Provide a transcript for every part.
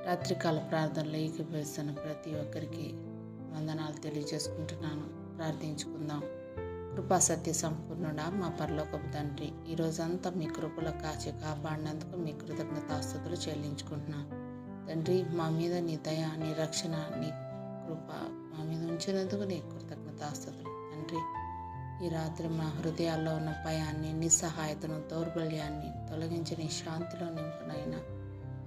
రాత్రికాల ప్రార్థనలో ఏకీభవిస్తున్న ప్రతి ఒక్కరికి వందనాలు తెలియజేసుకుంటున్నాను. ప్రార్థించుకుందాం. కృపా సత్య సంపూర్ణుడా మా పరలోకపు తండ్రి, ఈ రోజంతా మీ కృపలో కాచి కాపాడినందుకు మీ కృతజ్ఞతాస్తుతులు చెల్లించుకుంటున్నాను. తండ్రి, మా మీద నీ దయ, నీ రక్షణ, నీ కృప మా మీద ఉంచినందుకు నీ కృతజ్ఞతాస్తుతులు. తండ్రి, ఈ రాత్రి మా హృదయాల్లో ఉన్న భయాన్ని, నిస్సహాయతను, దౌర్బల్యాన్ని తొలగించి నీ శాంతిలో నింపునైనా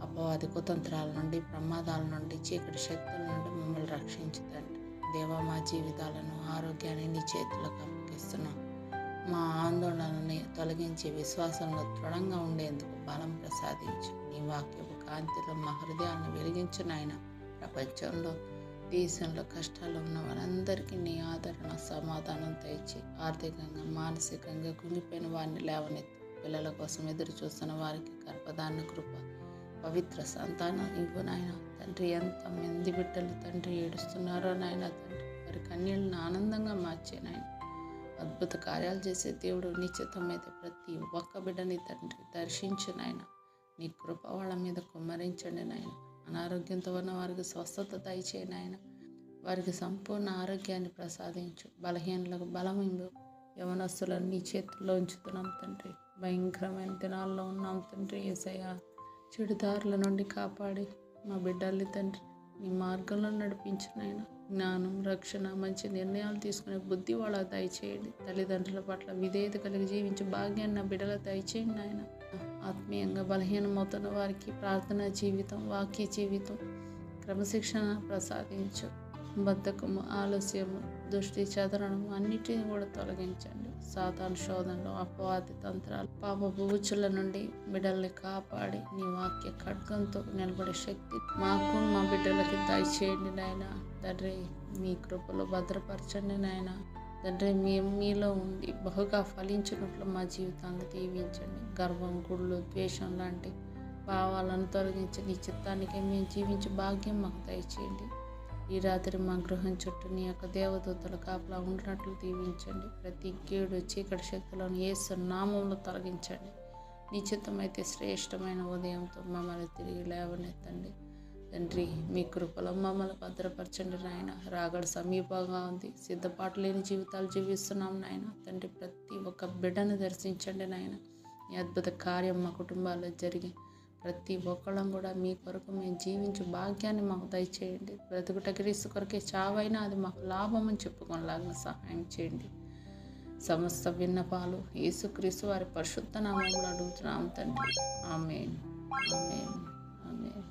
అపవాది కుతంత్రాల నుండి, ప్రమాదాల నుండి, చీకటి శక్తుల నుండి మమ్మల్ని రక్షించుతండి. దేవా, మా జీవితాలను, ఆరోగ్యాన్ని నీ చేతులకు అప్పగిస్తున్నాం. మా ఆందోళనని తొలగించి విశ్వాసంలో దృఢంగా ఉండేందుకు బలం ప్రసాదించు. నీ వాక్యపు కాంతిలో మా హృదయాలను వెలిగించు నాయన. ప్రపంచంలో, దేశంలో కష్టాలు ఉన్న వారందరికీ నీ ఆదరణ, సమాధానం తెచ్చి ఆర్థికంగా, మానసికంగా కుంగిపోయిన వారిని లేవనెత్తి, పిల్లల కోసం ఎదురు చూస్తున్న వారికి గర్భధారణ కృప, పవిత్ర సంతానం ఇవ్వు నాయన. తండ్రి, ఎంతమంది బిడ్డలు తండ్రి ఏడుస్తున్నారో నాయన, తండ్రి వారి కన్నీళ్ళను ఆనందంగా మార్చే నాయన. అద్భుత కార్యాలు చేసే దేవుడు, నిశ్చితమైతే ప్రతి ఒక్క బిడ్డని తండ్రి దర్శించు నాయన. నీ కృప వాళ్ళ మీద కుమ్మరించండి నాయన. అనారోగ్యంతో ఉన్న వారికి స్వస్థత దయచేయి నాయన. వారికి సంపూర్ణ ఆరోగ్యాన్ని ప్రసాదించు. బలహీనలకు బలం ఇవ్వు. యవనస్తులను నీ చేతుల్లో ఉంచుతున్నాం తండ్రి. భయంకరమైన దినాల్లో ఉన్నాం తండ్రి. యేసయ్యా, చెడుదారుల నుండి కాపాడి మా బిడ్డల్ని తండ్రి నీ మార్గంలో నడిపించు నాయన. జ్ఞానం, రక్షణ, మంచి నిర్ణయాలు తీసుకునే బుద్ధి వాళ్ళ దయచేయండి. తల్లిదండ్రుల పట్ల విధేయత కలిగి జీవించే భాగ్యాన్ని నా బిడ్డల దయచేయండి నాయన. ఆత్మీయంగా బలహీనమవుతున్న వారికి ప్రార్థనా జీవితం, వాక్య జీవితం, క్రమశిక్షణ ప్రసాదించు. బద్ధకము, ఆలస్యము, దృష్టి చెదరడం అన్నిటిని కూడా తొలగించండి. సాతాను శోధనలు, అపవాది తంత్రాలు, పాపపు ఊచుల నుండి బిడ్డల్ని కాపాడి నీ వాక్య ఖడ్గంతో నిలబడే శక్తి మాకు, మా బిడ్డలకి దయచేయండి నాయన. తండ్రి, మీ కృపలో భద్రపరచండి నాయన. తండ్రి, మేము మీలో ఉండి బహుగా ఫలించినట్లు మా జీవితాన్ని దీవించండి. గర్వం, గుళ్ళు, ద్వేషం లాంటి భావాలను తొలగించి నీ చిత్తానికి మేము జీవించే భాగ్యం మాకు దయచేయండి. ఈ రాత్రి మా గృహం చుట్టూ నీ యొక్క దేవదూతల కాపలా ఉండినట్లు దీవించండి. ప్రతి కీడు, చీకటి శక్తులను యేసు నామంలో తొలగించండి. నీ చిత్తమైతే శ్రేష్టమైన ఉదయంతో మమ్మల్ని తిరిగి లేవనెత్తండి. తండ్రి, మీ కృపలో మమ్మల్ని భద్రపరచండి నాయన. రాగడ సమీపంగా ఉంది. సిద్ధపాటు లేని జీవితాలు జీవిస్తున్నాం నాయన. తండ్రి, ప్రతి ఒక్క బిడ్డను దర్శించండి నాయన. ఈ అద్భుత కార్యం మా కుటుంబాల్లో జరిగి ప్రతి ఒక్కళ్ళం కూడా మీ కొరకు మేము జీవించే భాగ్యాన్ని మాకు దయచేయండి. బ్రతుకుట క్రీస్తు కొరకే, చావైనా అది మాకు లాభం అని చెప్పుకోలాగిన సహాయం చేయండి. సమస్త విన్నపాలు యేసుక్రీస్తు వారి పరిశుద్ధ నామములో అడుగుతున్నాం తండ్రి. ఆమేన్, ఆమేన్, ఆమేన్.